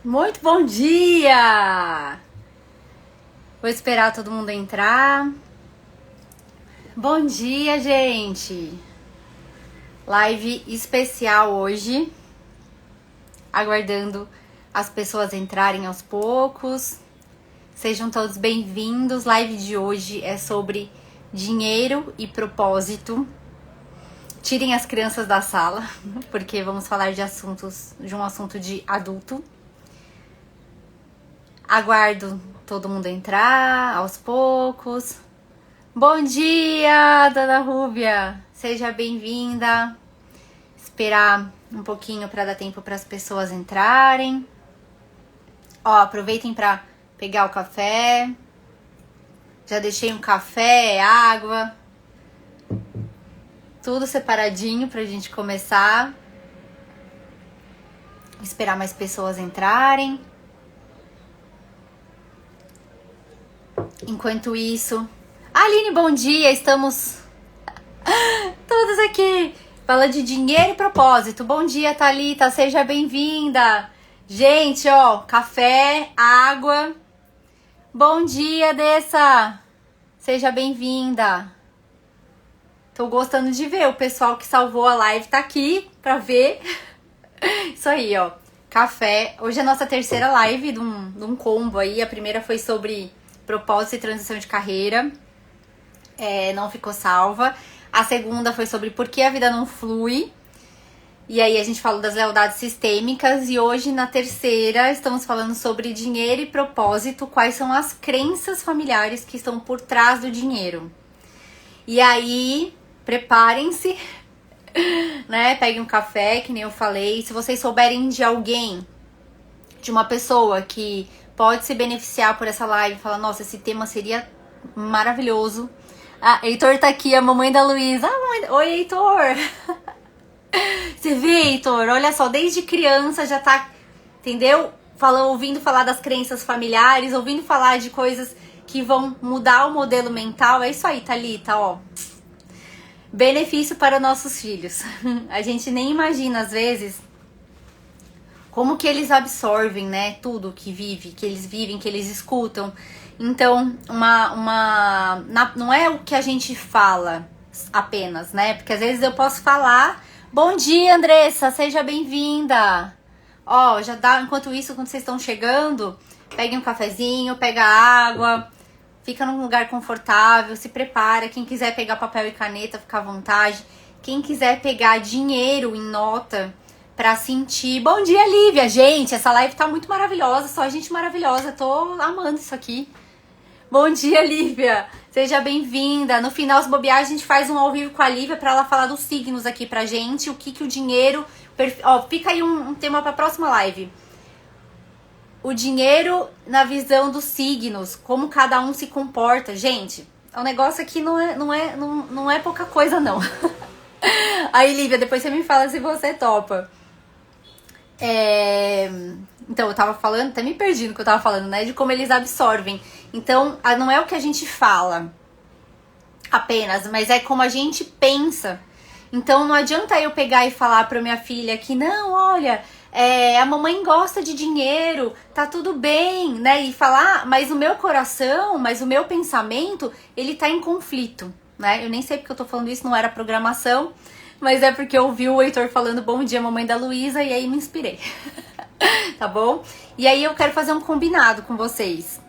Muito bom dia! Vou esperar todo mundo entrar. Bom dia, gente! Live especial hoje. Aguardando as pessoas entrarem aos poucos. Sejam todos bem-vindos. Live de hoje é sobre dinheiro e propósito. Tirem as crianças da sala, porque vamos falar de um assunto de adulto. Aguardo todo mundo entrar aos poucos. Bom dia, dona Rúbia! Seja bem-vinda. Esperar um pouquinho para dar tempo para as pessoas entrarem. Aproveitem para pegar o café. Já deixei um café, água. Tudo separadinho pra gente começar. Esperar mais pessoas entrarem. Enquanto isso... Aline, bom dia! Estamos todos aqui. Fala de dinheiro e propósito. Bom dia, Thalita. Seja bem-vinda. Gente, café, água. Bom dia, Dessa. Seja bem-vinda. Tô gostando de ver. O pessoal que salvou a live tá aqui pra ver. Isso aí, café. Hoje é a nossa terceira live de um combo aí. A primeira foi sobre propósito e transição de carreira. Não ficou salva. A segunda foi sobre por que a vida não flui. E aí a gente falou das lealdades sistêmicas. E hoje, na terceira, estamos falando sobre dinheiro e propósito. Quais são as crenças familiares que estão por trás do dinheiro. E aí, preparem-se, né? Peguem um café, que nem eu falei. Se vocês souberem de alguém, de uma pessoa que pode se beneficiar por essa live, fala, nossa, esse tema seria maravilhoso. Heitor tá aqui, a mamãe da Luísa. Oi, Heitor! Você vê, Heitor? Olha só, desde criança já tá, entendeu? Ouvindo falar das crenças familiares, ouvindo falar de coisas que vão mudar o modelo mental. É isso aí, Thalita, Benefício para nossos filhos. A gente nem imagina, às vezes, como que eles absorvem, né? Tudo que eles vivem, que eles escutam. Então, não é o que a gente fala apenas, né? Porque às vezes eu posso falar... Bom dia, Andressa, seja bem-vinda. Já dá, enquanto isso, quando vocês estão chegando, peguem um cafezinho, pega água, fica num lugar confortável, se prepara. Quem quiser pegar papel e caneta, fica à vontade. Quem quiser pegar dinheiro em nota pra sentir... Bom dia, Lívia! Gente, essa live tá muito maravilhosa, só gente maravilhosa, tô amando isso aqui. Bom dia, Lívia! Seja bem-vinda. No final, se bobear, a gente faz um ao vivo com a Lívia pra ela falar dos signos aqui pra gente. O que o dinheiro... Fica aí um tema pra próxima live. O dinheiro na visão dos signos. Como cada um se comporta. Gente, o negócio aqui não é pouca coisa, não. Aí, Lívia, depois você me fala se você topa. Então, eu tava falando, até me perdi no que eu tava falando, né? De como eles absorvem. Então, não é o que a gente fala apenas, mas é como a gente pensa. Então, não adianta eu pegar e falar pra minha filha que, não, olha, a mamãe gosta de dinheiro, tá tudo bem, né? E falar, mas o meu coração, mas o meu pensamento, ele tá em conflito, né? Eu nem sei porque eu tô falando isso, não era programação, mas é porque eu ouvi o Heitor falando bom dia, mamãe da Luísa, e aí me inspirei. Tá bom? E aí eu quero fazer um combinado com vocês.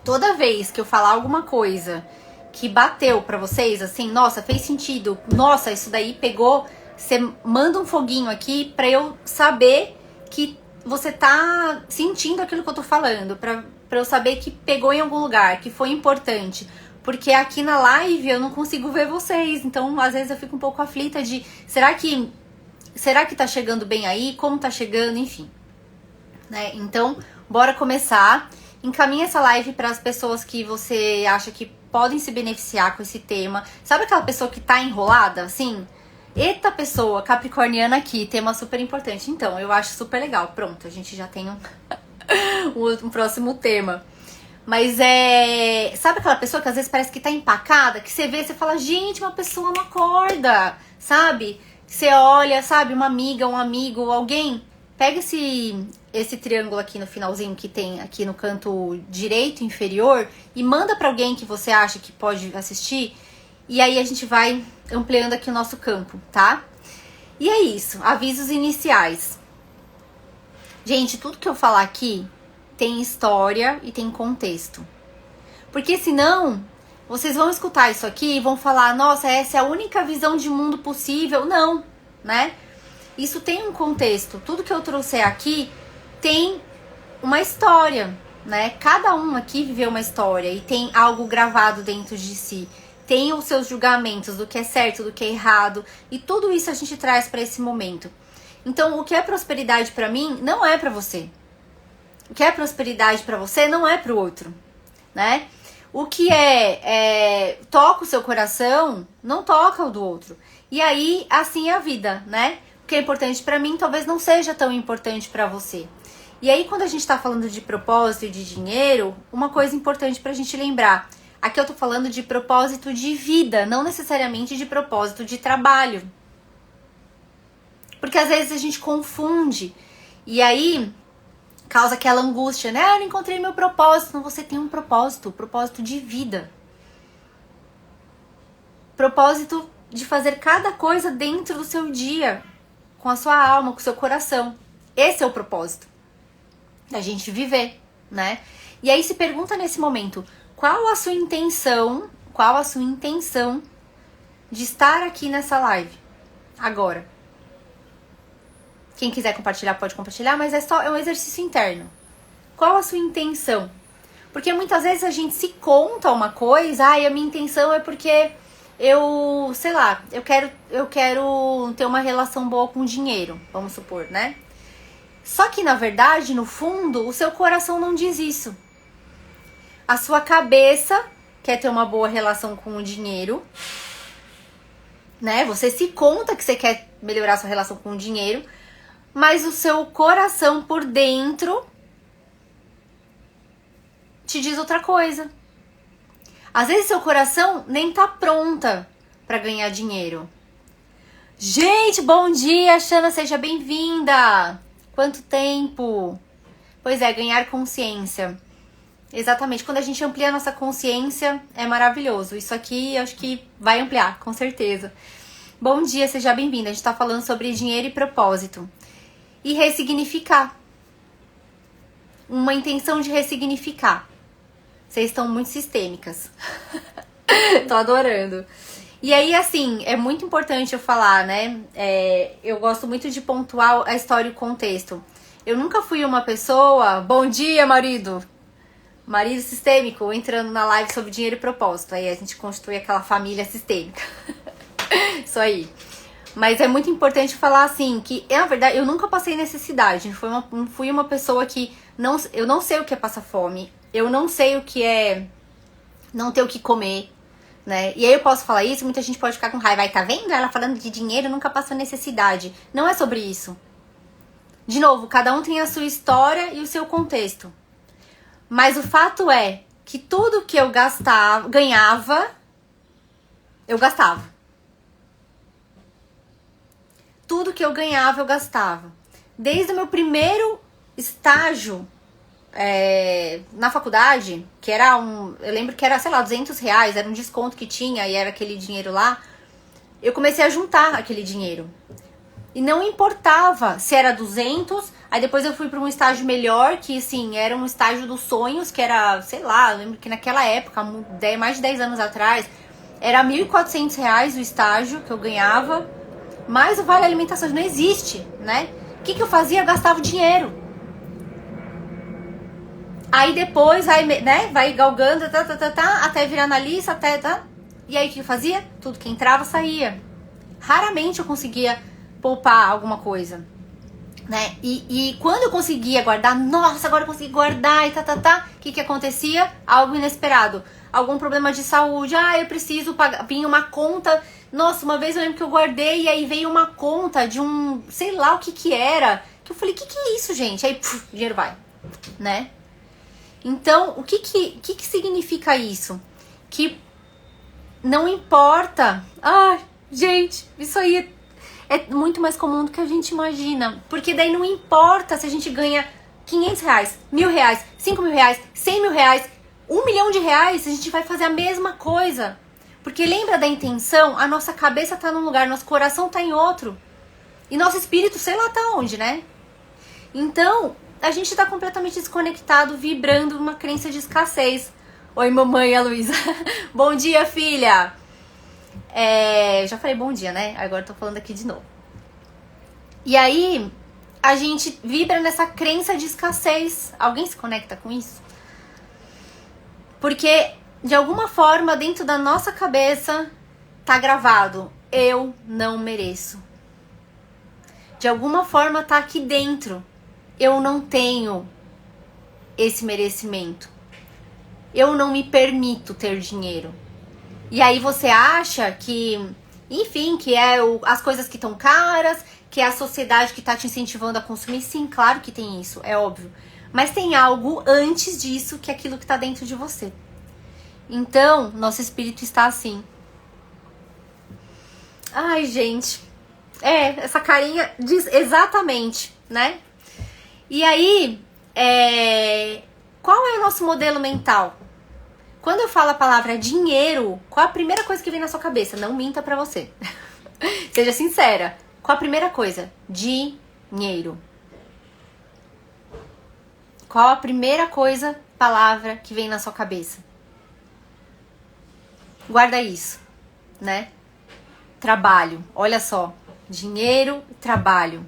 Toda vez que eu falar alguma coisa que bateu pra vocês, assim, nossa, fez sentido, nossa, isso daí pegou, você manda um foguinho aqui pra eu saber que você tá sentindo aquilo que eu tô falando, pra eu saber que pegou em algum lugar, que foi importante. Porque aqui na live eu não consigo ver vocês, então às vezes eu fico um pouco aflita de, será que tá chegando bem aí? Como tá chegando? Enfim. Né? Então, bora começar. Encaminha essa live para as pessoas que você acha que podem se beneficiar com esse tema. Sabe aquela pessoa que tá enrolada, assim? Eita pessoa capricorniana aqui, tema super importante. Então, eu acho super legal. Pronto, a gente já tem um próximo tema. Mas sabe aquela pessoa que às vezes parece que tá empacada? Que você vê, você fala, gente, uma pessoa não acorda, sabe? Você olha, sabe, uma amiga, um amigo, alguém Pega esse triângulo aqui no finalzinho que tem aqui no canto direito inferior e manda para alguém que você acha que pode assistir. E aí a gente vai ampliando aqui o nosso campo, tá? E é isso, avisos iniciais. Gente, tudo que eu falar aqui tem história e tem contexto. Porque senão, vocês vão escutar isso aqui e vão falar, nossa, essa é a única visão de mundo possível. Não, né? Isso tem um contexto. Tudo que eu trouxer aqui tem uma história, né? Cada um aqui viveu uma história e tem algo gravado dentro de si. Tem os seus julgamentos do que é certo, do que é errado. E tudo isso a gente traz para esse momento. Então, o que é prosperidade para mim não é para você. O que é prosperidade para você não é para o outro, né? O que toca o seu coração não toca o do outro. E aí, assim é a vida, né? O que é importante para mim talvez não seja tão importante para você. E aí, quando a gente tá falando de propósito e de dinheiro, uma coisa importante pra gente lembrar. Aqui eu tô falando de propósito de vida, não necessariamente de propósito de trabalho. Porque às vezes a gente confunde. E aí causa aquela angústia, né? Eu não encontrei meu propósito. Não, você tem um propósito de vida. Propósito de fazer cada coisa dentro do seu dia, com a sua alma, com o seu coração. Esse é o propósito da gente viver, né? E aí se pergunta nesse momento, qual a sua intenção de estar aqui nessa live agora? Quem quiser compartilhar, pode compartilhar, mas é um exercício interno. Qual a sua intenção? Porque muitas vezes a gente se conta uma coisa, a minha intenção é porque eu quero ter uma relação boa com o dinheiro, vamos supor, né? Só que, na verdade, no fundo, o seu coração não diz isso. A sua cabeça quer ter uma boa relação com o dinheiro, né? Você se conta que você quer melhorar sua relação com o dinheiro, mas o seu coração por dentro te diz outra coisa. Às vezes seu coração nem tá pronta para ganhar dinheiro. Gente, bom dia, Xana, seja bem-vinda. Quanto tempo? Pois é, ganhar consciência. Exatamente, quando a gente amplia a nossa consciência, é maravilhoso. Isso aqui, acho que vai ampliar, com certeza. Bom dia, seja bem-vinda. A gente tá falando sobre dinheiro e propósito. E ressignificar. Uma intenção de ressignificar. Vocês estão muito sistêmicas. Tô adorando. E aí, assim, é muito importante eu falar, né? Eu gosto muito de pontuar a história e o contexto. Eu nunca fui uma pessoa... Bom dia, marido! Marido sistêmico, entrando na live sobre dinheiro e propósito. Aí a gente constitui aquela família sistêmica. Isso aí. Mas é muito importante falar assim, que na verdade eu nunca passei necessidade. Não fui uma pessoa que... eu não sei o que é passar fome. Eu não sei o que é não ter o que comer, né? E aí eu posso falar isso, muita gente pode ficar com raiva. Aí tá vendo? Ela falando de dinheiro nunca passou necessidade. Não é sobre isso. De novo, cada um tem a sua história e o seu contexto. Mas o fato é que tudo que eu ganhava, eu gastava. Tudo que eu ganhava, eu gastava. Desde o meu primeiro estágio na faculdade, que era eu lembro que era, sei lá, R$200, era um desconto que tinha e era aquele dinheiro lá, eu comecei a juntar aquele dinheiro. E não importava se era 200, aí depois eu fui para um estágio melhor, que assim, era um estágio dos sonhos, que era, sei lá, eu lembro que naquela época, mais de 10 anos atrás, era R$1.400 o estágio que eu ganhava, mais o vale alimentação, não existe, né? O que eu fazia? Eu gastava o dinheiro. Aí depois, vai galgando, até virar analista, E aí o que eu fazia? Tudo que entrava, saía. Raramente eu conseguia poupar alguma coisa, né? E quando eu conseguia guardar, nossa, agora eu consegui guardar e o que acontecia? Algo inesperado. Algum problema de saúde, eu preciso pagar, vinha uma conta, nossa, uma vez eu lembro que eu guardei e aí veio uma conta de sei lá o que era, que eu falei, que é isso, gente? Aí, o dinheiro vai, né? Então, o que significa isso? Que não importa, gente, isso aí é muito mais comum do que a gente imagina. Porque daí não importa se a gente ganha R$500, R$1.000, R$5.000, R$100.000, R$1.000.000, a gente vai fazer a mesma coisa. Porque lembra da intenção? A nossa cabeça tá num lugar, nosso coração tá em outro. E nosso espírito, sei lá tá onde, né? Então, a gente tá completamente desconectado, vibrando uma crença de escassez. Oi, mamãe, a Luísa. Bom dia, filha. Já falei bom dia, né? Agora tô falando aqui de novo. E aí, a gente vibra nessa crença de escassez. Alguém se conecta com isso? Porque, de alguma forma, dentro da nossa cabeça, tá gravado: eu não mereço. De alguma forma, tá aqui dentro: eu não tenho esse merecimento. Eu não me permito ter dinheiro. E aí você acha que, enfim, que é as coisas que estão caras, que é a sociedade que tá te incentivando a consumir. Sim, claro que tem isso, é óbvio. Mas tem algo antes disso, que é aquilo que tá dentro de você. Então, nosso espírito está assim. Ai, gente. Essa carinha diz exatamente, né? E aí, qual é o nosso modelo mental? Quando eu falo a palavra dinheiro, qual a primeira coisa que vem na sua cabeça? Não minta pra você. Seja sincera. Qual a primeira coisa? Dinheiro. Qual a primeira palavra que vem na sua cabeça? Guarda isso, né? Trabalho. Olha só. Dinheiro e trabalho.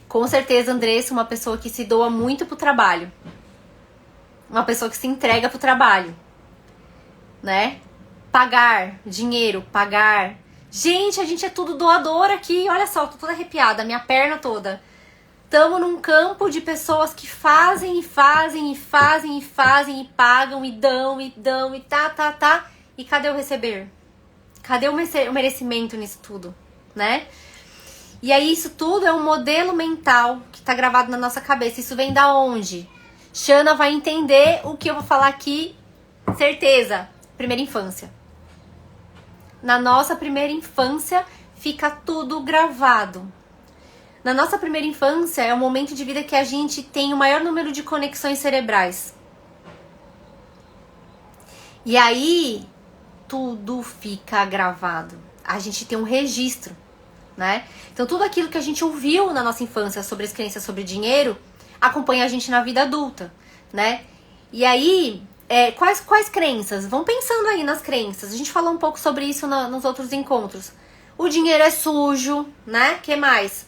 Com certeza, Andressa, uma pessoa que se doa muito pro trabalho. Uma pessoa que se entrega pro trabalho, né? Pagar, dinheiro, pagar. Gente, a gente é tudo doador aqui. Olha só, tô toda arrepiada, minha perna toda. Tamo num campo de pessoas que fazem e fazem e fazem e fazem e pagam e dão e tá. E cadê o receber? Cadê o merecimento nisso tudo, né? E aí isso tudo é um modelo mental que tá gravado na nossa cabeça. Isso vem da onde? Xana vai entender o que eu vou falar aqui, certeza. Primeira infância. Na nossa primeira infância fica tudo gravado. Na nossa primeira infância é o momento de vida que a gente tem o maior número de conexões cerebrais. E aí tudo fica gravado. A gente tem um registro, né? Então tudo aquilo que a gente ouviu na nossa infância sobre as crenças sobre dinheiro acompanha a gente na vida adulta, né? E aí, quais crenças? Vão pensando aí nas crenças. A gente falou um pouco sobre isso nos outros encontros. O dinheiro é sujo, né? Que mais?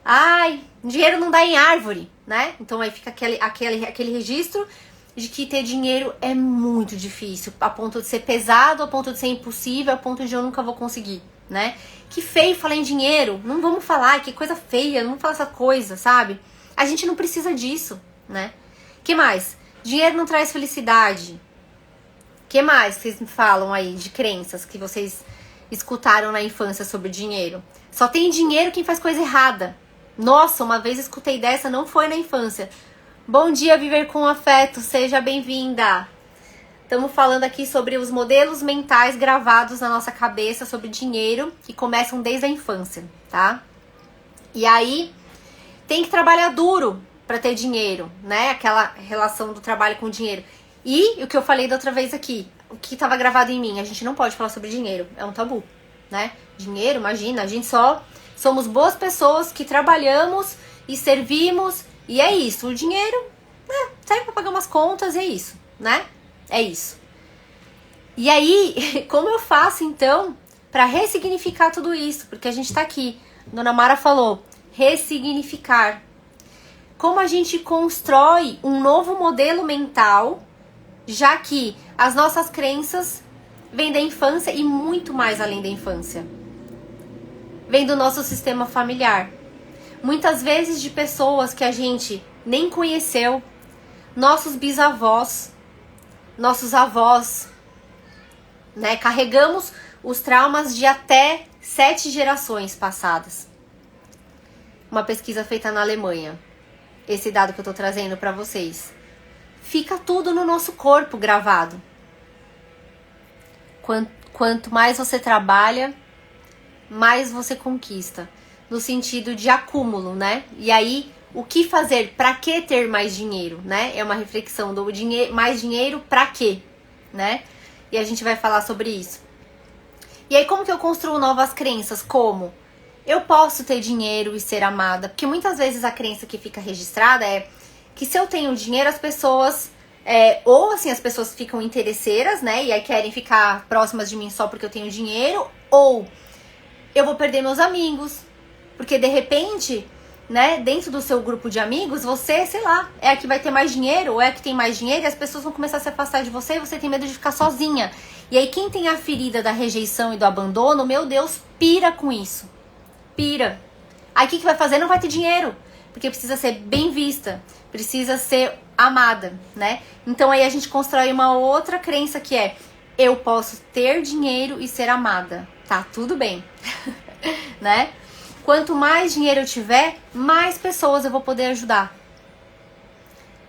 Ai, dinheiro não dá em árvore, né? Então aí fica aquele registro de que ter dinheiro é muito difícil, a ponto de ser pesado, a ponto de ser impossível, a ponto de eu nunca vou conseguir, né? Que feio falar em dinheiro, não vamos falar, que coisa feia, não vamos falar essa coisa, sabe? A gente não precisa disso, né? Que mais? Dinheiro não traz felicidade. Que mais vocês me falam aí de crenças que vocês escutaram na infância sobre dinheiro? Só tem dinheiro quem faz coisa errada. Nossa, uma vez escutei dessa, não foi na infância. Bom dia, Viver com Afeto, seja bem-vinda. Estamos falando aqui sobre os modelos mentais gravados na nossa cabeça sobre dinheiro, que começam desde a infância, tá? E aí tem que trabalhar duro para ter dinheiro, né? Aquela relação do trabalho com o dinheiro. E o que eu falei da outra vez aqui, o que estava gravado em mim, a gente não pode falar sobre dinheiro, é um tabu, né? Dinheiro, imagina, a gente só somos boas pessoas que trabalhamos e servimos, e é isso. O dinheiro serve para pagar umas contas e é isso, né? É isso. E aí, como eu faço então para ressignificar tudo isso? Porque a gente tá aqui, Dona Mara falou, ressignificar. Como a gente constrói um novo modelo mental, já que as nossas crenças vêm da infância e muito mais além da infância. Vem do nosso sistema familiar. Muitas vezes de pessoas que a gente nem conheceu, nossos bisavós, nossos avós, né? Carregamos os traumas de até 7 gerações passadas. Uma pesquisa feita na Alemanha. Esse dado que eu tô trazendo para vocês. Fica tudo no nosso corpo gravado. Quanto mais você trabalha, mais você conquista. No sentido de acúmulo, né? E aí, o que fazer? Pra que ter mais dinheiro, né? É uma reflexão do mais dinheiro pra quê, né? E a gente vai falar sobre isso. E aí, como que eu construo novas crenças? Como? Eu posso ter dinheiro e ser amada. Porque muitas vezes a crença que fica registrada é que se eu tenho dinheiro, as pessoas... ou assim, as pessoas ficam interesseiras, né? E aí querem ficar próximas de mim só porque eu tenho dinheiro. Ou eu vou perder meus amigos. Porque de repente, né, dentro do seu grupo de amigos, você, sei lá, é a que vai ter mais dinheiro, ou é a que tem mais dinheiro, e as pessoas vão começar a se afastar de você e você tem medo de ficar sozinha. E aí quem tem a ferida da rejeição e do abandono, meu Deus, pira com isso. Pira. Aí o que vai fazer? Não vai ter dinheiro. Porque precisa ser bem vista, precisa ser amada, né? Então aí a gente constrói uma outra crença que é: eu posso ter dinheiro e ser amada. Tá tudo bem, né? Quanto mais dinheiro eu tiver, mais pessoas eu vou poder ajudar,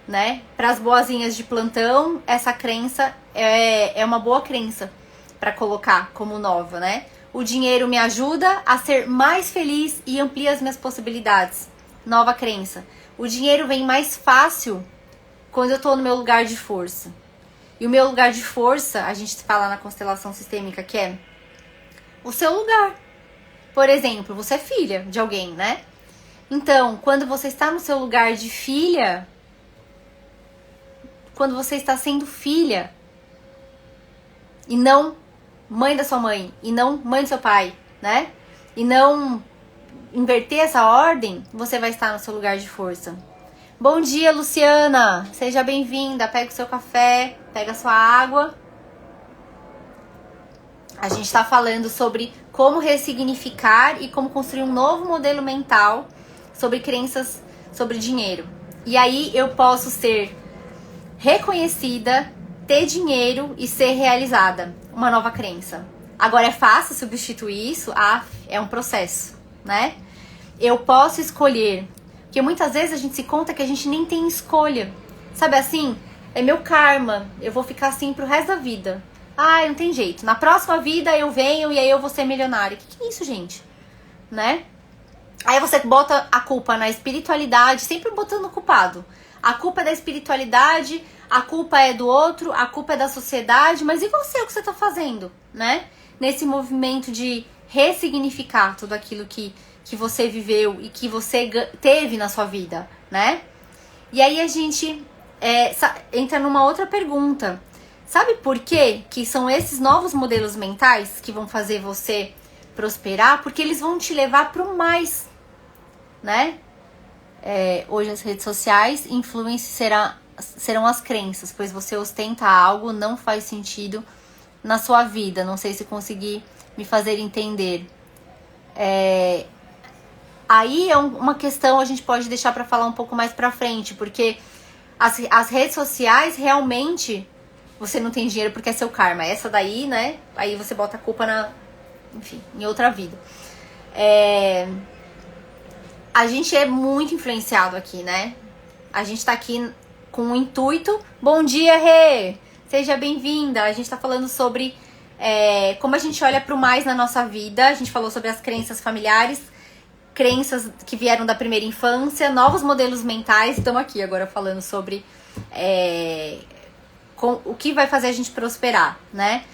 né? Para as boazinhas de plantão, essa crença é uma boa crença para colocar como nova, né? O dinheiro me ajuda a ser mais feliz e amplia as minhas possibilidades. Nova crença. O dinheiro vem mais fácil quando eu tô no meu lugar de força. E o meu lugar de força, a gente fala na constelação sistêmica que é o seu lugar. Por exemplo, você é filha de alguém, né? Então, quando você está no seu lugar de filha, quando você está sendo filha e não mãe da sua mãe, e não mãe do seu pai, né? E não inverter essa ordem, você vai estar no seu lugar de força. Bom dia, Luciana! Seja bem-vinda. Pega o seu café, pega a sua água. A gente está falando sobre como ressignificar e como construir um novo modelo mental sobre crenças sobre dinheiro. E aí eu posso ser reconhecida, ter dinheiro e ser realizada. Uma nova crença. Agora é fácil substituir isso? É um processo, né? Eu posso escolher. Porque muitas vezes a gente se conta que a gente nem tem escolha. Sabe assim? É meu karma. Eu vou ficar assim pro resto da vida. Não tem jeito. Na próxima vida eu venho e aí eu vou ser milionária. Que é isso, gente? Né? Aí você bota a culpa na espiritualidade, sempre botando o culpado. A culpa é da espiritualidade, a culpa é do outro, a culpa é da sociedade. Mas e você, o que você tá fazendo, né? Nesse movimento de ressignificar tudo aquilo que você viveu e que você teve na sua vida, né? E aí a gente entra numa outra pergunta. Sabe por quê que são esses novos modelos mentais que vão fazer você prosperar? Porque eles vão te levar para o mais, né? Hoje as redes sociais serão as crenças, pois você ostenta algo, não faz sentido na sua vida. Não sei se consegui me fazer entender. Aí é uma questão, a gente pode deixar para falar um pouco mais pra frente, porque as redes sociais realmente... Você não tem dinheiro porque é seu karma. Essa daí, né? Aí você bota a culpa em outra vida. A gente é muito influenciado aqui, né? A gente tá aqui com um intuito. Bom dia, Rê! Seja bem-vinda. A gente tá falando sobre como a gente olha pro mais na nossa vida. A gente falou sobre as crenças familiares, crenças que vieram da primeira infância, novos modelos mentais. Estamos aqui agora falando sobre... o que vai fazer a gente prosperar, né?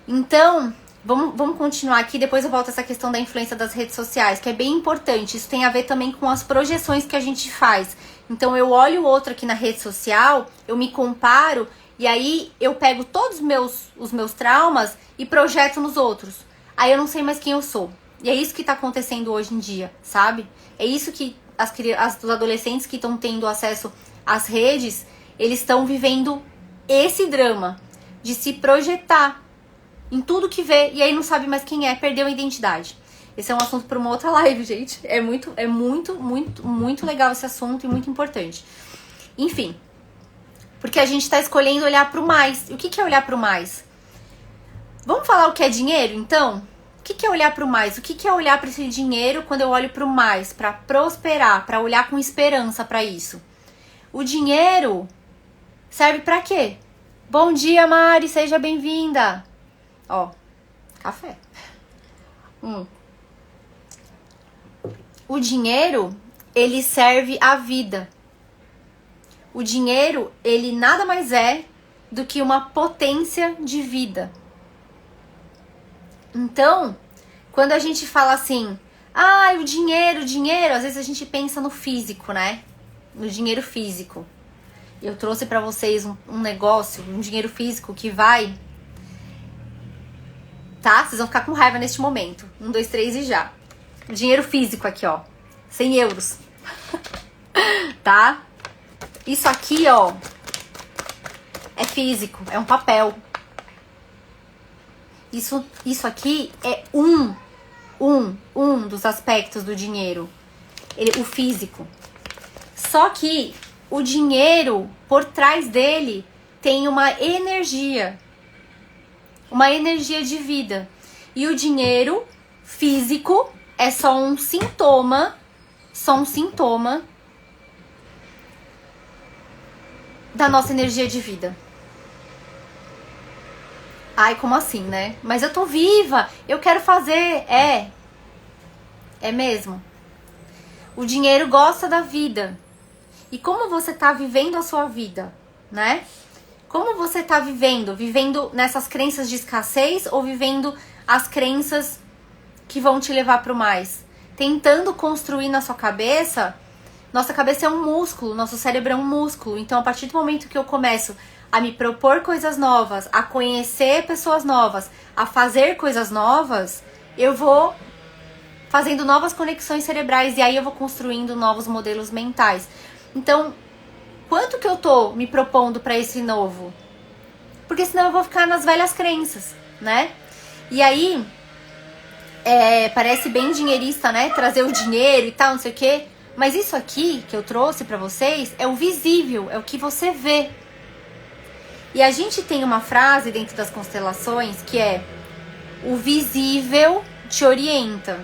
Então, vamos continuar aqui, depois eu volto a essa questão da influência das redes sociais, que é bem importante. Isso tem a ver também com as projeções que a gente faz. Então, eu olho o outro aqui na rede social, eu me comparo, e aí eu pego todos os meus traumas e projeto nos outros. Aí eu não sei mais quem eu sou. E é isso que tá acontecendo hoje em dia, sabe? É isso que os adolescentes que estão tendo acesso às redes, eles estão vivendo esse drama de se projetar em tudo que vê e aí não sabe mais quem perdeu a identidade. Esse é um assunto para uma outra live, gente. É muito legal esse assunto e muito importante. Enfim, porque a gente tá escolhendo olhar pro mais. E o que é olhar pro mais? Vamos falar o que é dinheiro, então? O que é olhar pro mais? O que é olhar para esse dinheiro quando eu olho pro mais? Para prosperar, para olhar com esperança para isso. O dinheiro serve pra quê? Bom dia, Mari, seja bem-vinda. Ó, café. O dinheiro, ele serve à vida. O dinheiro, ele nada mais é do que uma potência de vida. Então, quando a gente fala assim, o dinheiro, às vezes a gente pensa no físico, né? No dinheiro físico. Eu trouxe pra vocês um negócio, um dinheiro físico que vai... Tá? Vocês vão ficar com raiva neste momento. 1, 2, 3 e já. O dinheiro físico aqui, ó. 100 euros. Tá? Isso aqui, ó, é físico, é um papel. Isso aqui é um dos aspectos do dinheiro, o físico. Só que o dinheiro, por trás dele, tem uma energia de vida. E o dinheiro físico é só um sintoma da nossa energia de vida. Ai, como assim, né? Mas eu tô viva, eu quero fazer. É mesmo. O dinheiro gosta da vida. E como você tá vivendo a sua vida, né? Como você tá vivendo? Vivendo nessas crenças de escassez ou vivendo as crenças que vão te levar pro mais? Tentando construir na sua cabeça. Nossa cabeça é um músculo, nosso cérebro é um músculo. Então, a partir do momento que eu começo a me propor coisas novas, a conhecer pessoas novas, a fazer coisas novas, eu vou fazendo novas conexões cerebrais e aí eu vou construindo novos modelos mentais. Então, quanto que eu tô me propondo para esse novo? Porque senão eu vou ficar nas velhas crenças, né? E aí, parece bem dinheirista, né? Trazer o dinheiro e tal, não sei o quê. Mas isso aqui que eu trouxe pra vocês é o visível, é o que você vê. E a gente tem uma frase dentro das constelações que é: o visível te orienta,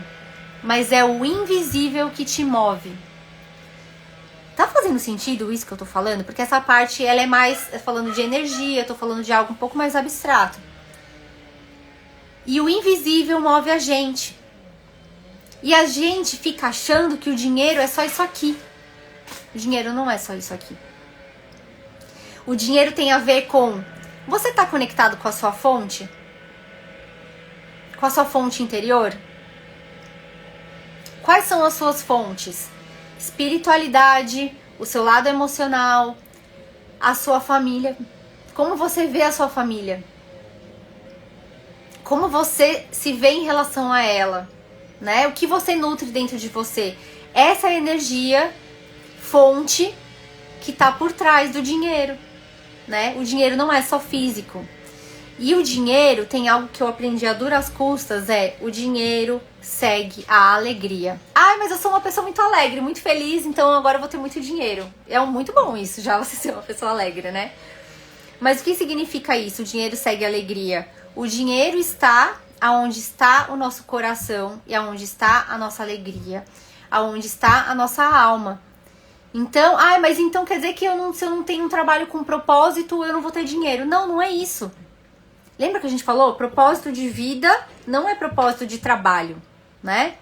mas é o invisível que te move. Tá fazendo sentido isso que eu tô falando? Porque essa parte, ela é mais falando de energia, eu tô falando de algo um pouco mais abstrato. E o invisível move a gente. E a gente fica achando que o dinheiro é só isso aqui. O dinheiro não é só isso aqui. O dinheiro tem a ver com... Você tá conectado com a sua fonte? Com a sua fonte interior? Quais são as suas fontes? Espiritualidade, o seu lado emocional, a sua família. Como você vê a sua família? Como você se vê em relação a ela? Né? O que você nutre dentro de você? Essa é a energia, fonte, que está por trás do dinheiro, né? O dinheiro não é só físico. E o dinheiro, tem algo que eu aprendi a duras custas, o dinheiro segue a alegria. Ai, mas eu sou uma pessoa muito alegre, muito feliz, então agora eu vou ter muito dinheiro. É muito bom isso, já você ser uma pessoa alegre, né? Mas o que significa isso? O dinheiro segue a alegria. O dinheiro está aonde está o nosso coração e aonde está a nossa alegria, aonde está a nossa alma. Então, mas então quer dizer que se eu não tenho um trabalho com propósito, eu não vou ter dinheiro. Não, não é isso. Lembra que a gente falou? Propósito de vida não é propósito de trabalho, né?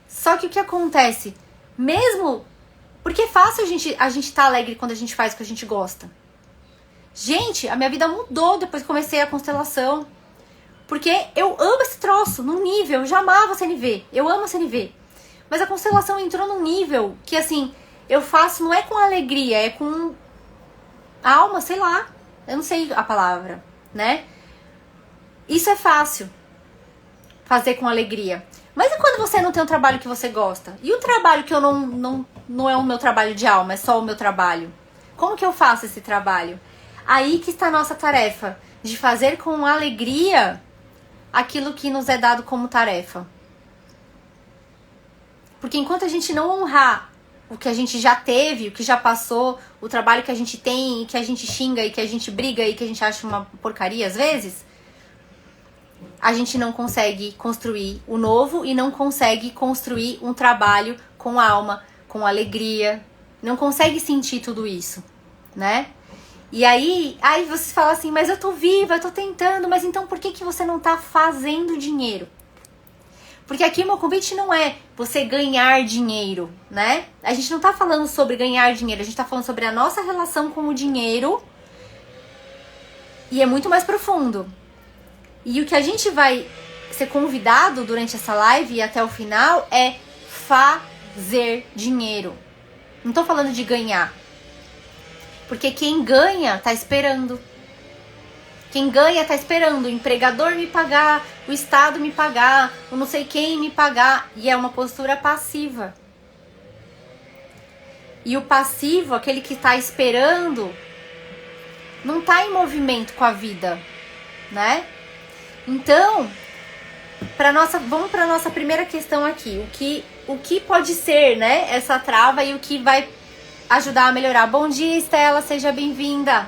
Só que o que acontece? Mesmo... Porque é fácil a gente tá alegre quando a gente faz o que a gente gosta. Gente, a minha vida mudou depois que comecei a constelação. Porque eu amo esse troço, num nível, eu já amava CNV, eu amo CNV. Mas a constelação entrou num nível que, assim, eu faço, não é com alegria, é com alma, sei lá, eu não sei a palavra, né? Isso é fácil, fazer com alegria. Mas e quando você não tem um trabalho que você gosta? E o trabalho que eu não é o meu trabalho de alma, é só o meu trabalho? Como que eu faço esse trabalho? Aí que está a nossa tarefa, de fazer com alegria aquilo que nos é dado como tarefa. Porque enquanto a gente não honrar o que a gente já teve, o que já passou, o trabalho que a gente tem, e que a gente xinga, e que a gente briga, e que a gente acha uma porcaria às vezes, a gente não consegue construir o novo e não consegue construir um trabalho com alma, com alegria, não consegue sentir tudo isso, né? E aí você fala assim, mas eu tô viva, eu tô tentando, mas então por que você não tá fazendo dinheiro? Porque aqui o meu convite não é você ganhar dinheiro, né? A gente não tá falando sobre ganhar dinheiro, a gente tá falando sobre a nossa relação com o dinheiro. E é muito mais profundo. E o que a gente vai ser convidado durante essa live e até o final é fazer dinheiro. Não tô falando de ganhar. Porque quem ganha tá esperando. Quem ganha tá esperando o empregador me pagar, o Estado me pagar, o não sei quem me pagar. E é uma postura passiva. E o passivo, aquele que tá esperando, não tá em movimento com a vida, né? Então, vamos para nossa primeira questão aqui. O que pode ser, né, essa trava e o que vai ajudar a melhorar. Bom dia, Estela, seja bem-vinda.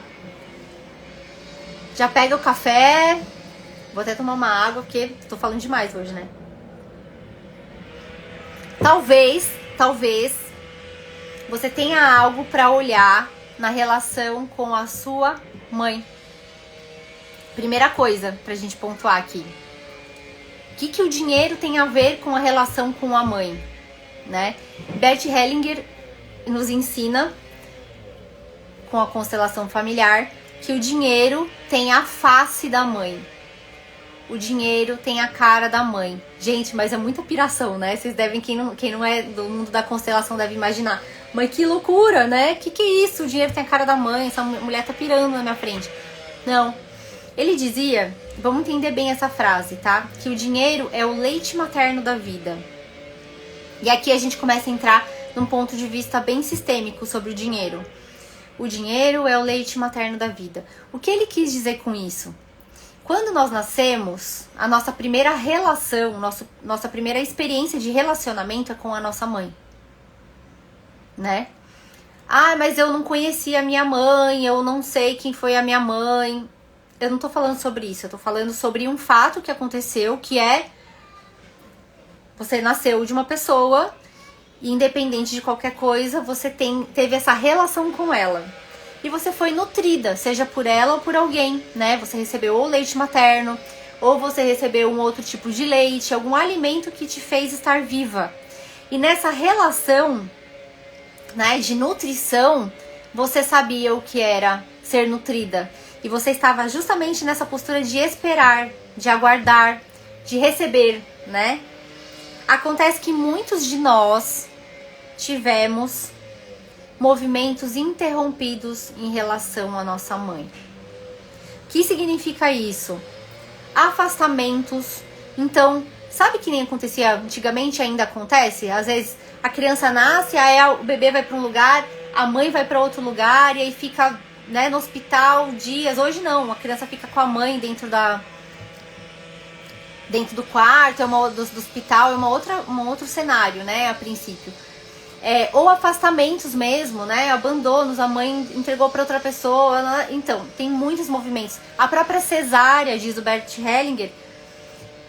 Já pega o café. Vou até tomar uma água, porque tô falando demais hoje, né? Talvez você tenha algo para olhar na relação com a sua mãe. Primeira coisa pra gente pontuar aqui. O que o dinheiro tem a ver com a relação com a mãe, né? Bert Hellinger nos ensina, com a constelação familiar, que o dinheiro tem a face da mãe. O dinheiro tem a cara da mãe. Gente, mas é muita piração, né? Vocês devem, quem não é do mundo da constelação deve imaginar. Mas que loucura, né? Que é isso? O dinheiro tem a cara da mãe, essa mulher tá pirando na minha frente. Não. Ele dizia, vamos entender bem essa frase, tá? Que o dinheiro é o leite materno da vida. E aqui a gente começa a entrar num ponto de vista bem sistêmico sobre o dinheiro. O dinheiro é o leite materno da vida. O que ele quis dizer com isso? Quando nós nascemos, a nossa primeira relação, nossa primeira experiência de relacionamento é com a nossa mãe, né? Ah, mas eu não conheci a minha mãe, eu não sei quem foi a minha mãe. Eu não tô falando sobre isso, eu tô falando sobre um fato que aconteceu, que é você nasceu de uma pessoa e independente de qualquer coisa, você teve essa relação com ela. E você foi nutrida, seja por ela ou por alguém, né? Você recebeu ou leite materno, ou você recebeu um outro tipo de leite, algum alimento que te fez estar viva. E nessa relação, né, de nutrição, você sabia o que era ser nutrida. E você estava justamente nessa postura de esperar, de aguardar, de receber, né? Acontece que muitos de nós tivemos movimentos interrompidos em relação à nossa mãe. O que significa isso? Afastamentos. Então, sabe que nem acontecia antigamente, ainda acontece? Às vezes a criança nasce, aí o bebê vai para um lugar, a mãe vai para outro lugar e aí fica, né, no hospital dias. Hoje não, a criança fica com a mãe dentro do quarto, do hospital, é um outro cenário, né, a princípio. Ou afastamentos mesmo, né, abandonos, a mãe entregou para outra pessoa, né? Então, tem muitos movimentos. A própria cesárea, diz o Bert Hellinger,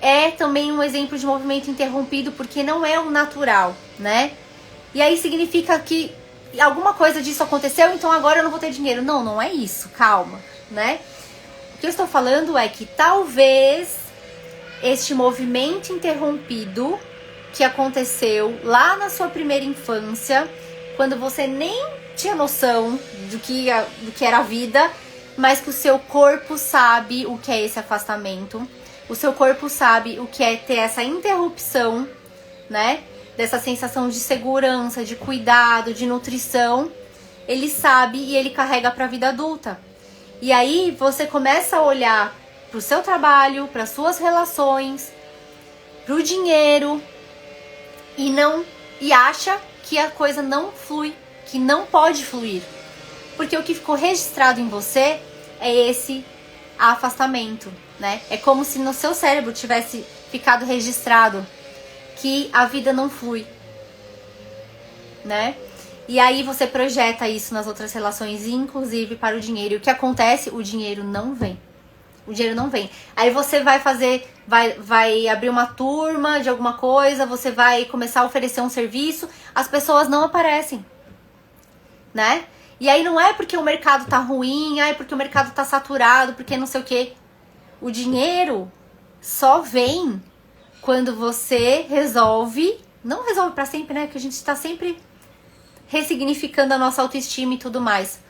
é também um exemplo de movimento interrompido, porque não é o natural, né? E aí significa que alguma coisa disso aconteceu, então agora eu não vou ter dinheiro. Não, não é isso, calma, né? O que eu estou falando é que talvez este movimento interrompido que aconteceu lá na sua primeira infância, quando você nem tinha noção do que era a vida, mas que o seu corpo sabe o que é esse afastamento, o seu corpo sabe o que é ter essa interrupção, né? Dessa sensação de segurança, de cuidado, de nutrição, ele sabe e ele carrega para a vida adulta. E aí você começa a olhar para o seu trabalho, para suas relações, para o dinheiro e acha que a coisa não flui, que não pode fluir. Porque o que ficou registrado em você é esse afastamento, né? É como se no seu cérebro tivesse ficado registrado que a vida não flui, né? E aí você projeta isso nas outras relações, inclusive para o dinheiro. E o que acontece? O dinheiro não vem. O dinheiro não vem. Aí você vai abrir uma turma de alguma coisa, você vai começar a oferecer um serviço, as pessoas não aparecem, né? E aí não é porque o mercado tá ruim, é porque o mercado tá saturado, porque não sei o quê. O dinheiro só vem quando você resolve, não resolve pra sempre, né? Que a gente tá sempre ressignificando a nossa autoestima e tudo mais.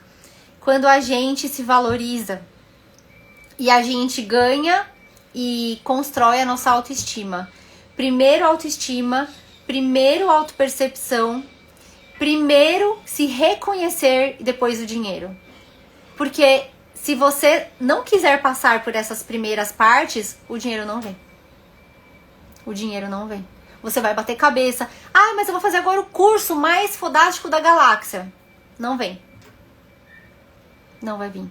Quando a gente se valoriza e a gente ganha e constrói a nossa autoestima. Primeiro autoestima, primeiro autopercepção, primeiro se reconhecer e depois o dinheiro. Porque se você não quiser passar por essas primeiras partes, o dinheiro não vem. O dinheiro não vem. Você vai bater cabeça. Ah, mas eu vou fazer agora o curso mais fodástico da galáxia. Não vem. Não vai vir.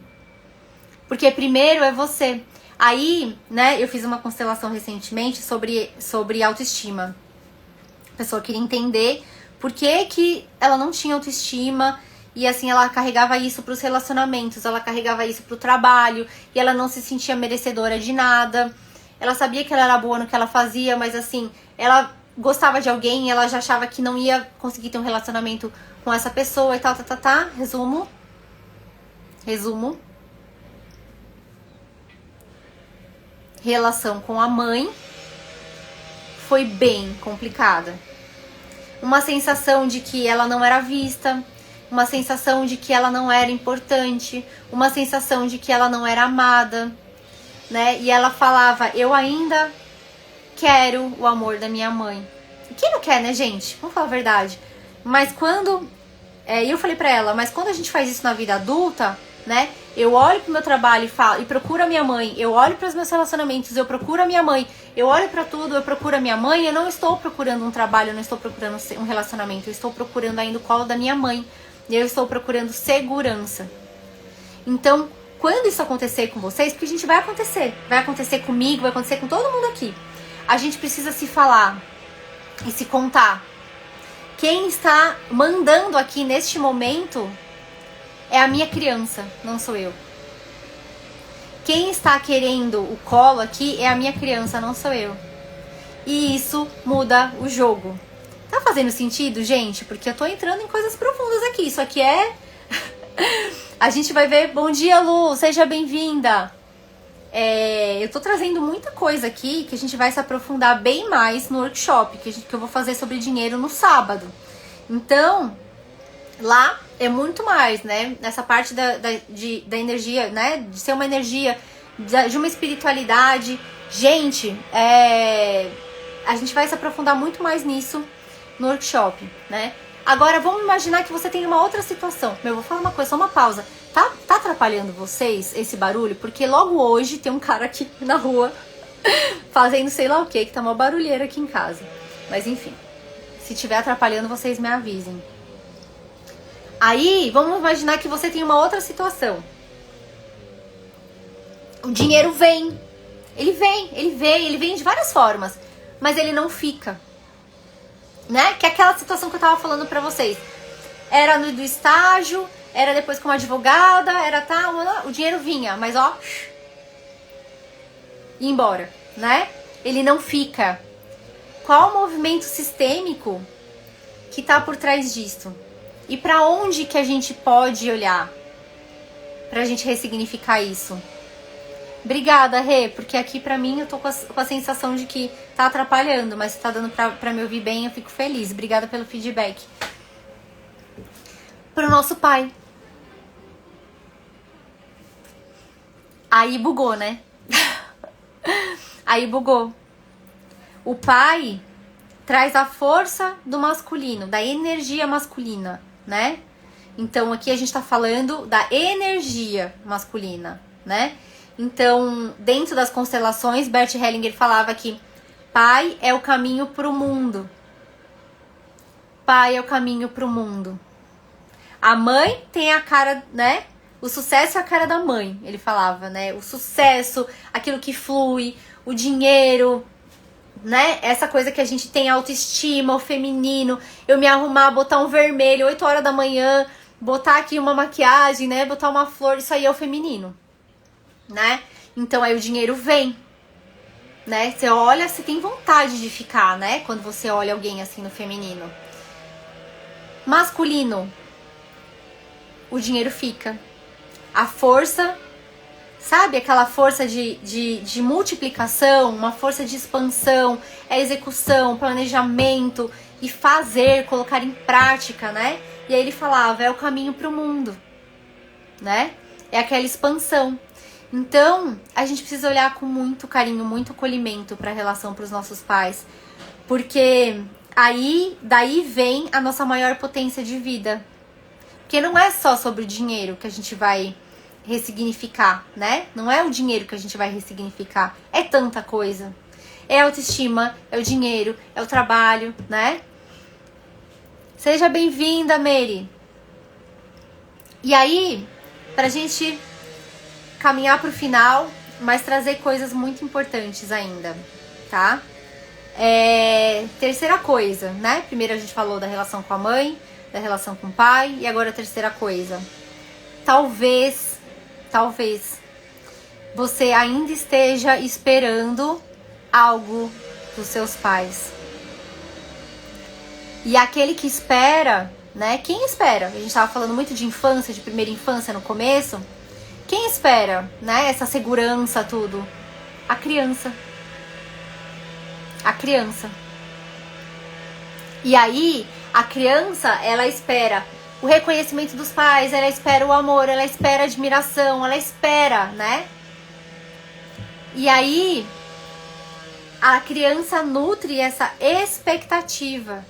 Porque primeiro é você. Aí, né, eu fiz uma constelação recentemente sobre autoestima. A pessoa queria entender por que ela não tinha autoestima e assim ela carregava isso para os relacionamentos, ela carregava isso para o trabalho e ela não se sentia merecedora de nada. Ela sabia que ela era boa no que ela fazia, mas assim, ela gostava de alguém e ela já achava que não ia conseguir ter um relacionamento com essa pessoa e tal, Resumo. Relação com a mãe foi bem complicada. Uma sensação de que ela não era vista, uma sensação de que ela não era importante, uma sensação de que ela não era amada, né? E ela falava, eu ainda quero o amor da minha mãe. E quem não quer, né, gente? Vamos falar a verdade. Mas quando... eu falei pra ela, mas quando a gente faz isso na vida adulta, né? Eu olho pro meu trabalho e procuro a minha mãe. Eu olho para os meus relacionamentos, eu procuro a minha mãe. Eu olho pra tudo, eu procuro a minha mãe. Eu não estou procurando um trabalho, eu não estou procurando um relacionamento. Eu estou procurando ainda o colo da minha mãe. E eu estou procurando segurança. Então, quando isso acontecer com vocês, porque a gente vai acontecer comigo, vai acontecer com todo mundo aqui. A gente precisa se falar e se contar. Quem está mandando aqui neste momento é a minha criança, não sou eu. Quem está querendo o colo aqui é a minha criança, não sou eu. E isso muda o jogo. Tá fazendo sentido, gente? Porque eu tô entrando em coisas profundas aqui. Isso aqui é... A gente vai ver... Bom dia, Lu! Seja bem-vinda! Eu tô trazendo muita coisa aqui que a gente vai se aprofundar bem mais no workshop que eu vou fazer sobre dinheiro no sábado. Então, lá é muito mais, né? Nessa parte da energia, né? De ser uma energia, de uma espiritualidade. Gente, a gente vai se aprofundar muito mais nisso no workshop, né? Agora, vamos imaginar que você tem uma outra situação. Eu vou falar uma coisa, só uma pausa. Tá atrapalhando vocês esse barulho? Porque logo hoje tem um cara aqui na rua fazendo sei lá o que tá uma barulheira aqui em casa. Mas enfim, se estiver atrapalhando, vocês me avisem. Aí, vamos imaginar que você tem uma outra situação. O dinheiro vem. Ele vem de várias formas. Mas ele não fica. Né? Que é aquela situação que eu tava falando pra vocês. Era do estágio, era depois como advogada, era tal, o dinheiro vinha, mas ó, ia embora, né? Ele não fica. Qual o movimento sistêmico que tá por trás disso? E pra onde que a gente pode olhar pra gente ressignificar isso? Obrigada, Rê, porque aqui pra mim eu tô com a sensação de que tá atrapalhando, mas se tá dando pra me ouvir bem, eu fico feliz. Obrigada pelo feedback. Pro nosso pai. Aí bugou, né? Aí bugou. O pai traz a força do masculino, da energia masculina, né? Então aqui a gente tá falando da energia masculina, né? Então, dentro das constelações, Bert Hellinger falava que pai é o caminho pro mundo. Pai é o caminho pro mundo. A mãe tem a cara, né? O sucesso é a cara da mãe, ele falava, né? O sucesso, aquilo que flui, o dinheiro, né? Essa coisa que a gente tem autoestima, o feminino. Eu me arrumar, botar um vermelho, 8 horas da manhã, botar aqui uma maquiagem, né? Botar uma flor, isso aí é o feminino, né? Então aí o dinheiro vem, né? Você olha, você tem vontade de ficar, né? Quando você olha alguém assim no feminino. Masculino, o dinheiro fica. A força Sabe aquela força de multiplicação, uma força de expansão, é execução, planejamento e fazer, colocar em prática, né? E aí ele falava, é o caminho para o mundo, né? É aquela expansão. Então, a gente precisa olhar com muito carinho, muito acolhimento para a relação para os nossos pais, porque daí vem a nossa maior potência de vida. Porque não é só sobre o dinheiro que a gente vai ressignificar, né? Não é o dinheiro que a gente vai ressignificar. É tanta coisa. É a autoestima, é o dinheiro, é o trabalho, né? Seja bem-vinda, Mary. E aí, pra gente caminhar pro final, mas trazer coisas muito importantes ainda, tá? Terceira coisa, né? Primeiro a gente falou da relação com a mãe, da relação com o pai, e agora a terceira coisa. Talvez você ainda esteja esperando algo dos seus pais. E aquele que espera, né? Quem espera? A gente estava falando muito de infância, de primeira infância no começo. Quem espera, né? Essa segurança, tudo. A criança. A criança. E aí, a criança, ela espera o reconhecimento dos pais, ela espera o amor, ela espera a admiração, ela espera, né? E aí, a criança nutre essa expectativa.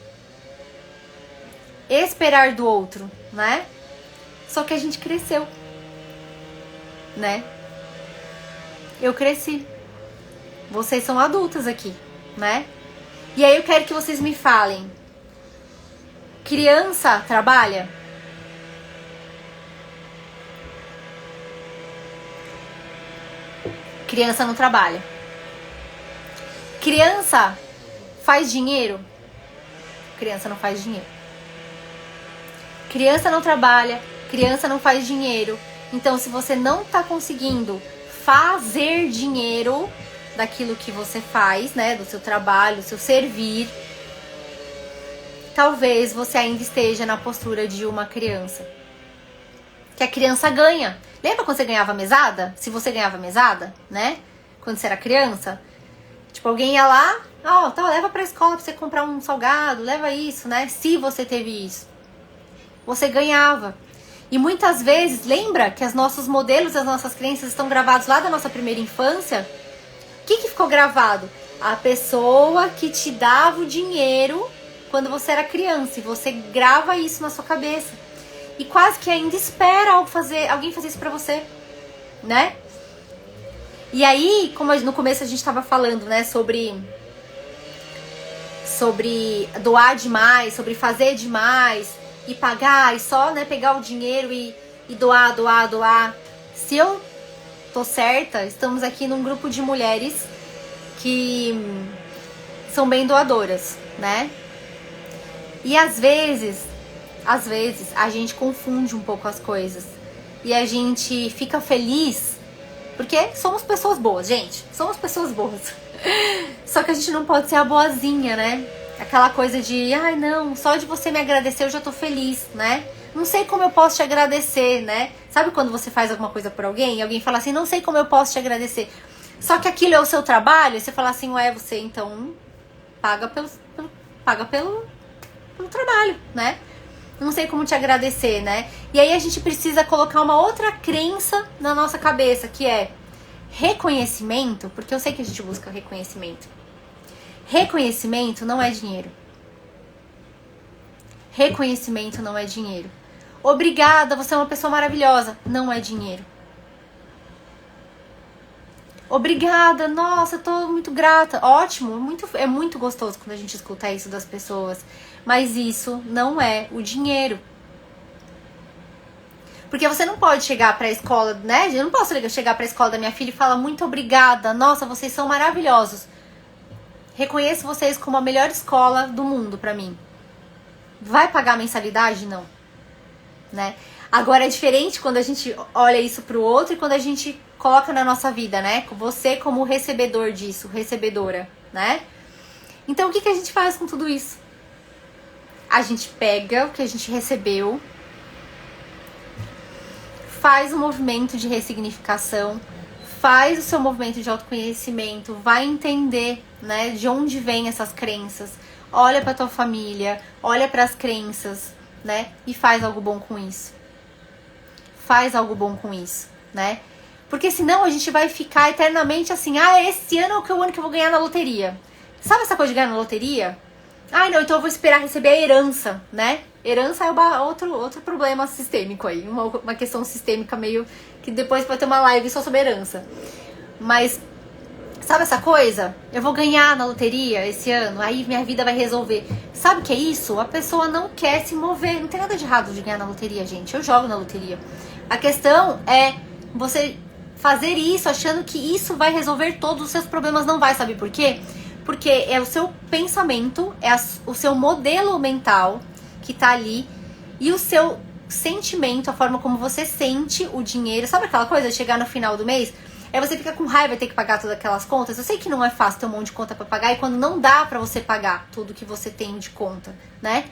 Esperar do outro, né? Só que a gente cresceu, né? Eu cresci. Vocês são adultas aqui, né? E aí eu quero que vocês me falem. Criança trabalha? Criança não trabalha. Criança faz dinheiro? Criança não faz dinheiro. Criança não trabalha, criança não faz dinheiro. Então, se você não tá conseguindo fazer dinheiro daquilo que você faz, né, do seu trabalho, do seu servir, talvez você ainda esteja na postura de uma criança. Que a criança ganha. Lembra quando você ganhava mesada? Se você ganhava mesada, né? Quando você era criança. Tipo, alguém ia lá, tá, leva pra escola pra você comprar um salgado, leva isso, né? Se você teve isso. Você ganhava. E muitas vezes, lembra que os nossos modelos, as nossas crenças estão gravados lá da nossa primeira infância? O que ficou gravado? A pessoa que te dava o dinheiro quando você era criança. E você grava isso na sua cabeça. E quase que ainda espera alguém fazer isso pra você, né? E aí, como no começo a gente tava falando, né, sobre doar demais, sobre fazer demais e pagar, e só, né, pegar o dinheiro e doar. Se eu tô certa, estamos aqui num grupo de mulheres que são bem doadoras, né? E às vezes a gente confunde um pouco as coisas. E a gente fica feliz porque somos pessoas boas, gente. Somos pessoas boas. Só que a gente não pode ser a boazinha, né? Aquela coisa de, ai não, só de você me agradecer eu já tô feliz, né? Não sei como eu posso te agradecer, né? Sabe quando você faz alguma coisa por alguém e alguém fala assim, não sei como eu posso te agradecer. Só que aquilo é o seu trabalho, e você fala assim, ué, você então paga pelo trabalho, né? Não sei como te agradecer, né? E aí a gente precisa colocar uma outra crença na nossa cabeça, que é reconhecimento, porque eu sei que a gente busca reconhecimento. Reconhecimento não é dinheiro. Reconhecimento não é dinheiro. Obrigada, você é uma pessoa maravilhosa. Não é dinheiro. Obrigada, nossa, eu tô muito grata. Ótimo, é muito gostoso quando a gente escuta isso das pessoas. Mas isso não é o dinheiro. Porque você não pode chegar pra escola, né? Eu não posso chegar pra escola da minha filha e falar muito obrigada. Nossa, vocês são maravilhosos. Reconheço vocês como a melhor escola do mundo pra mim. Vai pagar a mensalidade? Não. Né? Agora é diferente quando a gente olha isso pro outro e quando a gente coloca na nossa vida, né? Você como recebedor disso, recebedora, né? Então o que a gente faz com tudo isso? A gente pega o que a gente recebeu, faz um movimento de ressignificação, faz o seu movimento de autoconhecimento, vai entender, né, de onde vêm essas crenças. Olha pra tua família, olha pras crenças, né, e faz algo bom com isso. Faz algo bom com isso, né? Porque senão a gente vai ficar eternamente assim, esse ano é o ano que eu vou ganhar na loteria. Sabe essa coisa de ganhar na loteria? Não, então eu vou esperar receber a herança, né? Herança é outro problema sistêmico aí, uma questão sistêmica meio que depois vai ter uma live só sobre herança. Mas, sabe essa coisa? Eu vou ganhar na loteria esse ano, aí minha vida vai resolver. Sabe o que é isso? A pessoa não quer se mover. Não tem nada de errado de ganhar na loteria, gente. Eu jogo na loteria. A questão é você fazer isso achando que isso vai resolver todos os seus problemas. Não vai, sabe por quê? Porque é o seu pensamento, o seu modelo mental que tá ali e o seu sentimento, a forma como você sente o dinheiro. Sabe aquela coisa de chegar no final do mês? Aí você fica com raiva de ter que pagar todas aquelas contas. Eu sei que não é fácil ter um monte de conta pra pagar e quando não dá pra você pagar tudo que você tem de conta, né?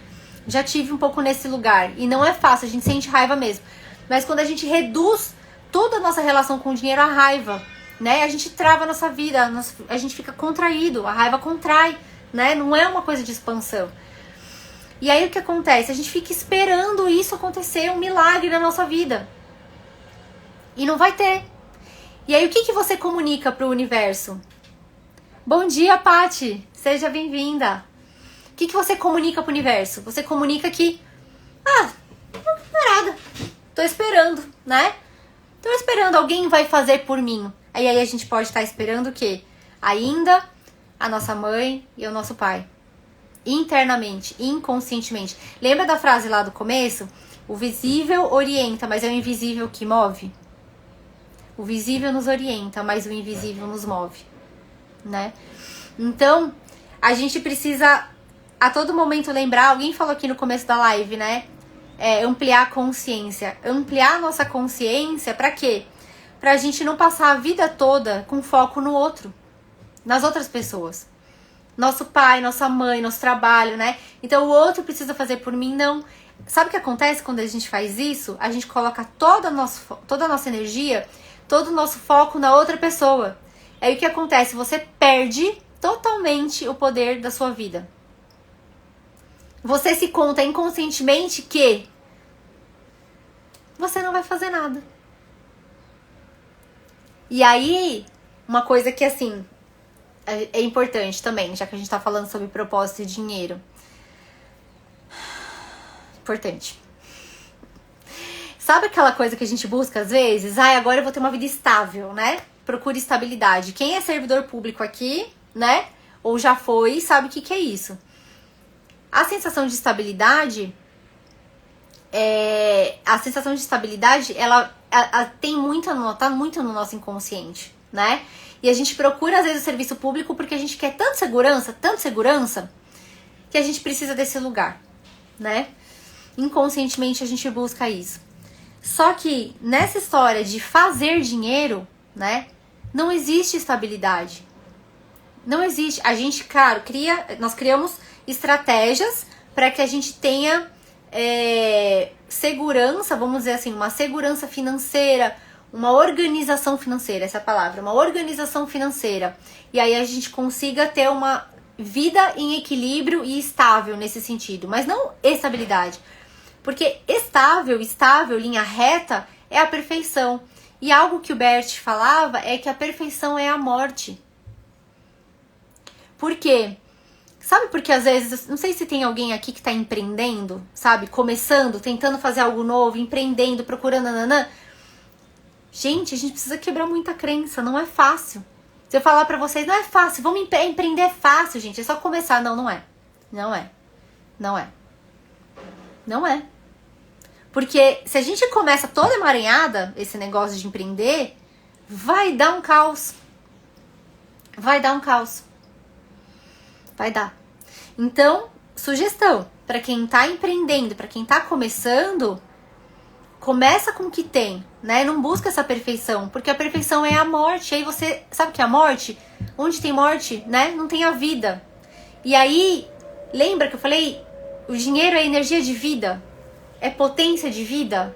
Já tive um pouco nesse lugar e não é fácil, a gente sente raiva mesmo. Mas quando a gente reduz toda a nossa relação com o dinheiro à raiva, né? A gente trava a nossa vida, a gente fica contraído, a raiva contrai, né? Não é uma coisa de expansão. E aí o que acontece? A gente fica esperando isso acontecer, um milagre na nossa vida. E não vai ter. E aí o que você comunica pro universo? Bom dia, Pati! Seja bem-vinda! O que você comunica pro universo? Você comunica que... parada. Tô esperando, né? Tô esperando, alguém vai fazer por mim. Aí a gente pode estar esperando o quê? Ainda a nossa mãe e o nosso pai. Internamente, inconscientemente. Lembra da frase lá do começo? O visível orienta, mas é o invisível que move. O visível nos orienta, mas o invisível nos move, né? Então, a gente precisa a todo momento lembrar, alguém falou aqui no começo da live, né? Ampliar a consciência. Ampliar a nossa consciência pra quê? Pra gente não passar a vida toda com foco no outro, nas outras pessoas. Nosso pai, nossa mãe, nosso trabalho, né? Então o outro precisa fazer por mim, não. Sabe o que acontece quando a gente faz isso? A gente coloca toda a nossa energia, todo o nosso foco na outra pessoa. Aí o que acontece? Você perde totalmente o poder da sua vida. Você se conta inconscientemente que você não vai fazer nada. E aí, uma coisa que assim... é importante também, já que a gente tá falando sobre propósito e dinheiro. Importante. Sabe aquela coisa que a gente busca às vezes? Agora eu vou ter uma vida estável, né? Procure estabilidade. Quem é servidor público aqui, né? Ou já foi, sabe o que é isso. A sensação de estabilidade... ela tem tá muito no nosso inconsciente, né? E a gente procura, às vezes, o serviço público porque a gente quer tanta segurança, que a gente precisa desse lugar, né? Inconscientemente a gente busca isso. Só que nessa história de fazer dinheiro, né? Não existe estabilidade. Não existe. A gente, claro, nós criamos estratégias para que a gente tenha segurança, vamos dizer assim, uma segurança financeira, uma organização financeira, essa é a palavra, uma organização financeira. E aí a gente consiga ter uma vida em equilíbrio e estável nesse sentido, mas não estabilidade. Porque estável, linha reta, é a perfeição. E algo que o Bert falava é que a perfeição é a morte. Por quê? Sabe porque às vezes, não sei se tem alguém aqui que tá empreendendo, sabe? Começando, tentando fazer algo novo, empreendendo, procurando nananã. Gente, a gente precisa quebrar muita crença, não é fácil. Se eu falar pra vocês, não é fácil, vamos empreender é fácil, gente, é só começar. Não, não é. Não é. Não é. Não é. Porque se a gente começa toda emaranhada, esse negócio de empreender, vai dar um caos. Vai dar um caos. Vai dar. Então, sugestão, para quem tá empreendendo, para quem tá começando, começa com o que tem, né? Não busca essa perfeição, porque a perfeição é a morte. Aí você, sabe o que é a morte? Onde tem morte, né? Não tem a vida. E aí, lembra que eu falei, o dinheiro é energia de vida, é potência de vida,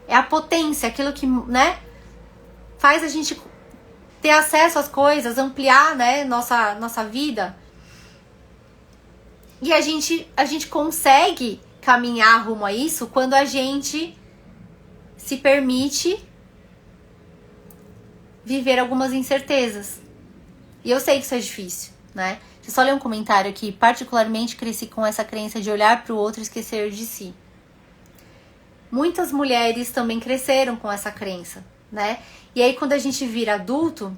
é a potência, aquilo que, né, faz a gente ter acesso às coisas, ampliar, né, nossa vida. E a gente consegue caminhar rumo a isso quando a gente se permite viver algumas incertezas. E eu sei que isso é difícil, né? Deixa eu só ler um comentário aqui. Particularmente cresci com essa crença de olhar para o outro e esquecer de si. Muitas mulheres também cresceram com essa crença, né? E aí quando a gente vira adulto,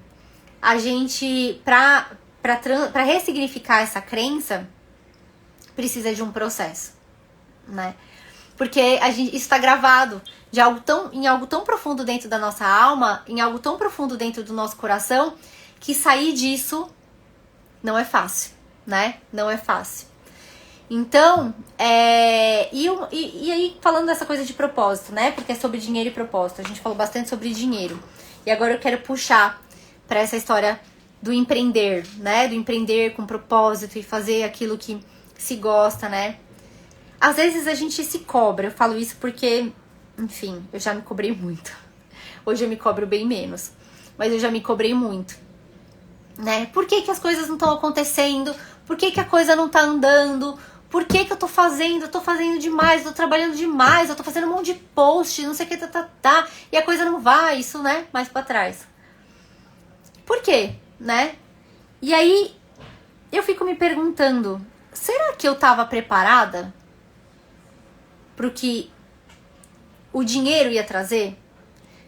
a gente, pra ressignificar essa crença, precisa de um processo, né? Porque isso está gravado em algo tão profundo dentro da nossa alma, em algo tão profundo dentro do nosso coração, que sair disso não é fácil, né? Não é fácil. Então, e aí falando dessa coisa de propósito, né? Porque é sobre dinheiro e propósito. A gente falou bastante sobre dinheiro. E agora eu quero puxar para essa história do empreender, né? Do empreender com propósito e fazer aquilo que se gosta, né? Às vezes a gente se cobra. Eu falo isso porque, enfim, eu já me cobrei muito. Hoje eu me cobro bem menos. Mas eu já me cobrei muito, né? Por que as coisas não estão acontecendo? Por que a coisa não tá andando? Por que eu tô fazendo? Eu tô fazendo demais, tô trabalhando demais, eu tô fazendo um monte de post, não sei o que, e a coisa não vai, isso, né? Mais pra trás. Por quê, né? E aí, eu fico me perguntando, será que eu tava preparada pro que o dinheiro ia trazer?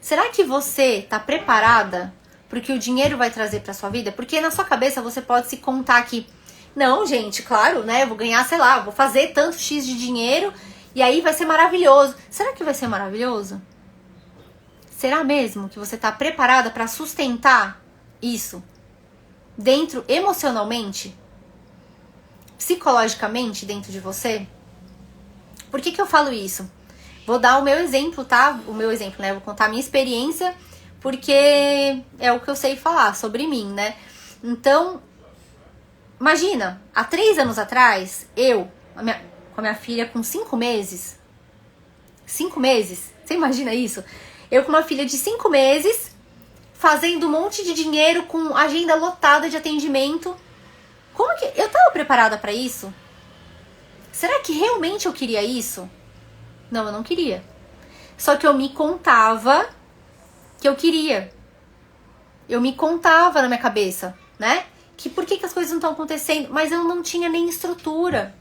Será que você tá preparada pro que o dinheiro vai trazer pra sua vida? Porque na sua cabeça você pode se contar que não, gente, claro, né? Eu vou ganhar, sei lá, vou fazer tanto X de dinheiro e aí vai ser maravilhoso. Será que vai ser maravilhoso? Será mesmo que você tá preparada pra sustentar isso? Dentro, emocionalmente? Psicologicamente dentro de você? Por que eu falo isso? Vou dar o meu exemplo, tá? O meu exemplo, né? Eu vou contar a minha experiência porque é o que eu sei falar sobre mim, né? Então, imagina, há 3 anos atrás, com a minha filha com 5 meses. 5 meses? Você imagina isso? Eu com uma filha de 5 meses, fazendo um monte de dinheiro, com agenda lotada de atendimento. Como que eu tava preparada pra isso? Será que realmente eu queria isso? Não, eu não queria. Só que eu me contava que eu queria. Eu me contava na minha cabeça, né? Que por que as coisas não estão acontecendo? Mas eu não tinha nem estrutura,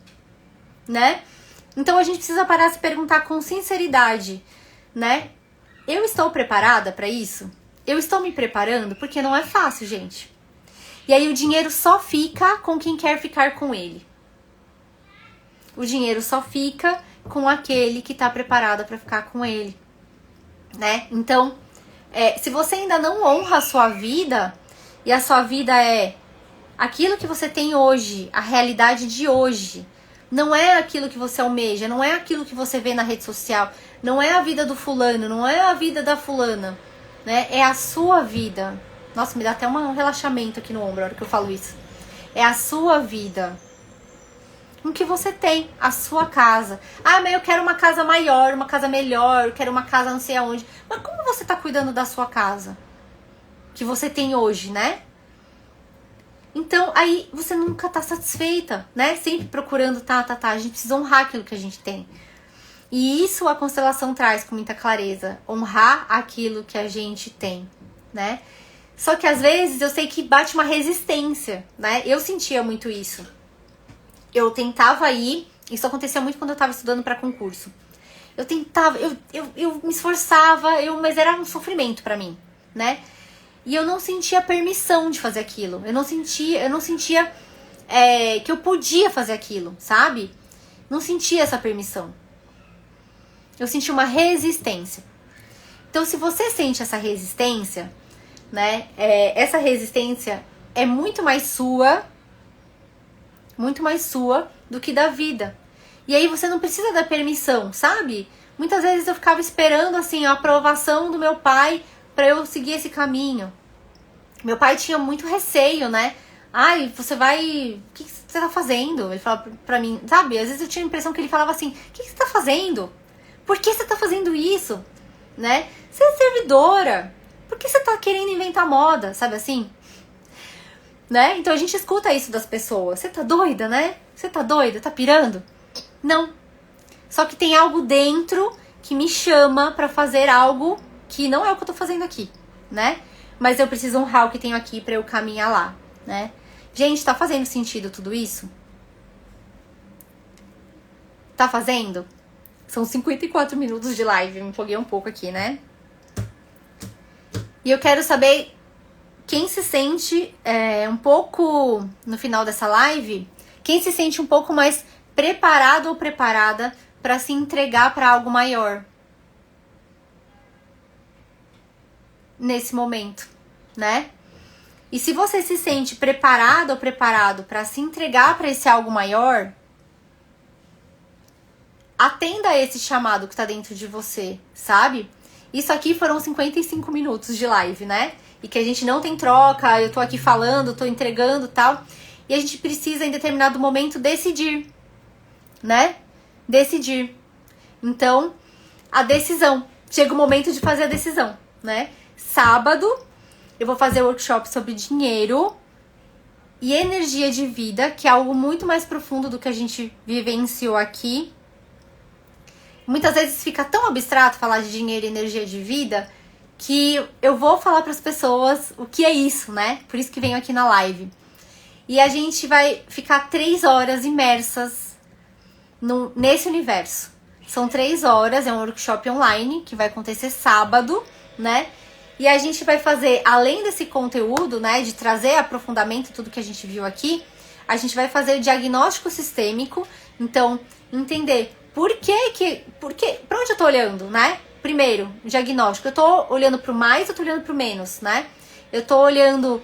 né? Então a gente precisa parar de se perguntar com sinceridade, né? Eu estou preparada para isso? Eu estou me preparando? Porque não é fácil, gente. E aí o dinheiro só fica com quem quer ficar com ele. O dinheiro só fica com aquele que está preparado para ficar com ele, né? Então, se você ainda não honra a sua vida, e a sua vida é aquilo que você tem hoje, a realidade de hoje, não é aquilo que você almeja, não é aquilo que você vê na rede social, não é a vida do fulano, não é a vida da fulana, né? É a sua vida. Nossa, me dá até um relaxamento aqui no ombro na hora que eu falo isso. É a sua vida. O que você tem, a sua casa. Ah, mas eu quero uma casa maior, uma casa melhor, eu quero uma casa não sei aonde. Mas como você tá cuidando da sua casa? Que você tem hoje, né? Então, aí você nunca tá satisfeita, né? Sempre procurando, A gente precisa honrar aquilo que a gente tem. E isso a constelação traz com muita clareza. Honrar aquilo que a gente tem, né? Só que às vezes eu sei que bate uma resistência, né? Eu sentia muito isso. Eu tentava ir, isso acontecia muito quando eu tava estudando para concurso. Eu tentava, eu me esforçava, mas era um sofrimento para mim, né? E eu não sentia permissão de fazer aquilo. Eu não sentia que eu podia fazer aquilo, sabe? Não sentia essa permissão. Eu sentia uma resistência. Então, se você sente essa resistência, né? Essa resistência é muito mais sua do que da vida. E aí você não precisa da permissão, sabe? Muitas vezes eu ficava esperando assim a aprovação do meu pai para eu seguir esse caminho. Meu pai tinha muito receio, né? Ai, você vai... O que você tá fazendo? Ele falava pra mim, sabe? Às vezes eu tinha a impressão que ele falava assim, o que você tá fazendo? Por que você tá fazendo isso? Né? Você é servidora. Porque você tá querendo inventar moda, sabe assim? Né? Então a gente escuta isso das pessoas. Você tá doida, né? Você tá doida? Tá pirando? Não. Só que tem algo dentro que me chama pra fazer algo que não é o que eu tô fazendo aqui, né? Mas eu preciso honrar o que tenho aqui pra eu caminhar lá, né? Gente, tá fazendo sentido tudo isso? Tá fazendo? São 54 minutos de live, me empolguei um pouco aqui, né? E eu quero saber quem se sente um pouco, no final dessa live, quem se sente um pouco mais preparado ou preparada para se entregar para algo maior nesse momento, né? E se você se sente preparado ou preparado para se entregar para esse algo maior, atenda a esse chamado que tá dentro de você, sabe? Isso aqui foram 55 minutos de live, né? E que a gente não tem troca, eu tô aqui falando, tô entregando e tal. E a gente precisa, em determinado momento, decidir, né? Decidir. Então, a decisão. Chega o momento de fazer a decisão, né? Sábado, eu vou fazer workshop sobre dinheiro e energia de vida, que é algo muito mais profundo do que a gente vivenciou aqui. Muitas vezes fica tão abstrato falar de dinheiro e energia de vida que eu vou falar para as pessoas o que é isso, né? Por isso que venho aqui na live. E a gente vai ficar 3 horas imersas nesse universo. São 3 horas, é um workshop online que vai acontecer sábado, né? E a gente vai fazer, além desse conteúdo, né, de trazer aprofundamento tudo que a gente viu aqui, a gente vai fazer o diagnóstico sistêmico. Então, entender pra onde eu tô olhando, né? Primeiro, o diagnóstico. Eu tô olhando pro mais, eu tô olhando pro menos, né? Eu tô olhando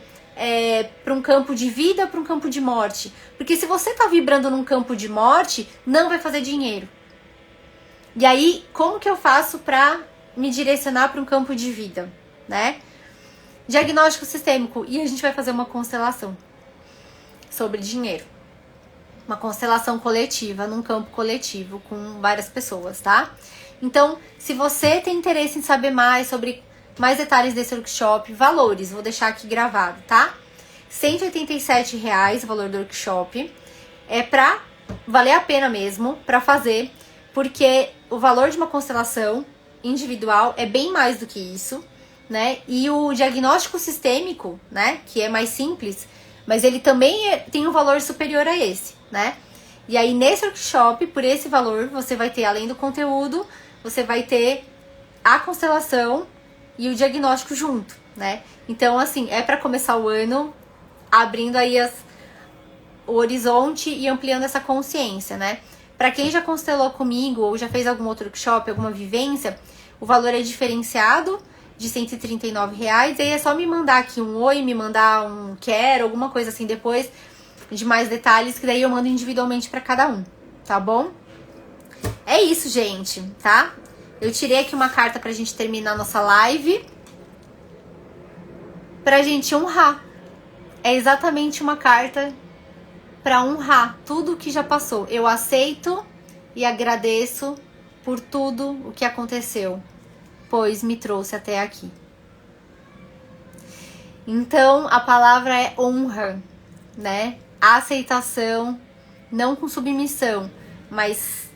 para um campo de vida, para um campo de morte. Porque se você tá vibrando num campo de morte, não vai fazer dinheiro. E aí, como que eu faço pra me direcionar para um campo de vida, né? Diagnóstico sistêmico. E a gente vai fazer uma constelação sobre dinheiro. Uma constelação coletiva, num campo coletivo, com várias pessoas, tá? Então, se você tem interesse em saber mais sobre mais detalhes desse workshop, valores, vou deixar aqui gravado, tá? R$187 o valor do workshop. É pra valer a pena mesmo, pra fazer, porque o valor de uma constelação individual é bem mais do que isso, né? E o diagnóstico sistêmico, né, que é mais simples, mas ele também tem um valor superior a esse, né? E aí, nesse workshop, por esse valor, você vai ter, além do conteúdo, você vai ter a constelação e o diagnóstico junto, né? Então, assim, é para começar o ano abrindo aí o horizonte e ampliando essa consciência, né? Para quem já constelou comigo ou já fez algum outro workshop, alguma vivência, o valor é diferenciado de R$139. E aí é só me mandar aqui um oi, me mandar um quero, alguma coisa assim depois de mais detalhes, que daí eu mando individualmente para cada um, tá bom? É isso, gente, tá? Eu tirei aqui uma carta pra gente terminar a nossa live, pra gente honrar. É exatamente uma carta pra honrar tudo o que já passou. Eu aceito e agradeço por tudo o que aconteceu, pois me trouxe até aqui. Então, a palavra é honra, né? Aceitação, não com submissão, mas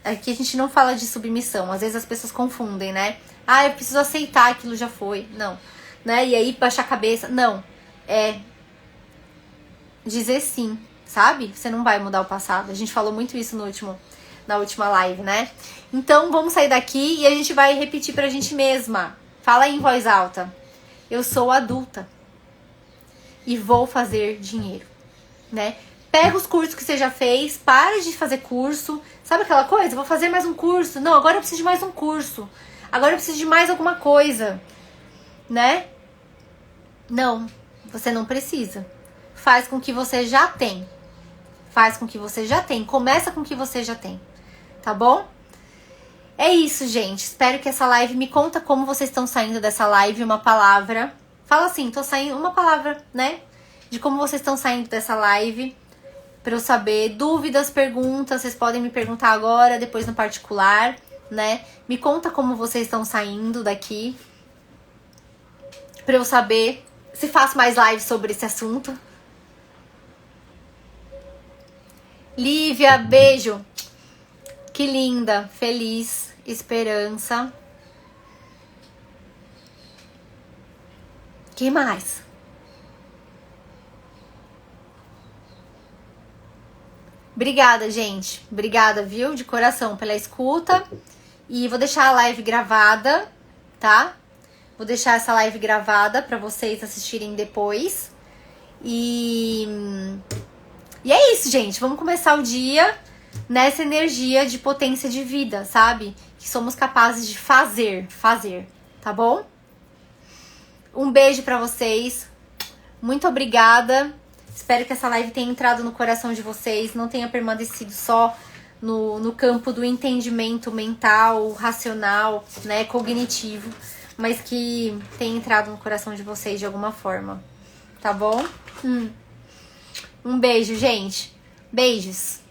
aqui a gente não fala de submissão. Às vezes as pessoas confundem, né? Ah, eu preciso aceitar, aquilo já foi. Não, né? E aí baixar a cabeça. Não, é dizer sim, sabe? Você não vai mudar o passado. A gente falou muito isso na última live, né? Então vamos sair daqui e a gente vai repetir pra gente mesma. Fala aí em voz alta. Eu sou adulta e vou fazer dinheiro, né? Pega os cursos que você já fez, para de fazer curso. Sabe aquela coisa? Vou fazer mais um curso. Não, agora eu preciso de mais um curso. Agora eu preciso de mais alguma coisa, né? Não, você não precisa. Faz com o que você já tem. Faz com o que você já tem. Começa com o que você já tem. Tá bom? É isso, gente. Espero que essa live me conta como vocês estão saindo dessa live. Uma palavra. Fala assim, tô saindo uma palavra, né? De como vocês estão saindo dessa live. Pra eu saber. Dúvidas, perguntas, vocês podem me perguntar agora, depois no particular, né? Me conta como vocês estão saindo daqui. pra eu saber se faço mais lives sobre esse assunto. Lívia, beijo. Que linda, feliz, esperança. Que mais? Obrigada, gente. Obrigada, viu? De coração pela escuta. E vou deixar a live gravada, tá? Vou deixar essa live gravada pra vocês assistirem depois. E é isso, gente. Vamos começar o dia nessa energia de potência de vida, sabe? Que somos capazes de fazer, tá bom? Um beijo pra vocês. Muito obrigada. Espero que essa live tenha entrado no coração de vocês, não tenha permanecido só no campo do entendimento mental, racional, né, cognitivo, mas que tenha entrado no coração de vocês de alguma forma, tá bom? Um beijo, gente. Beijos.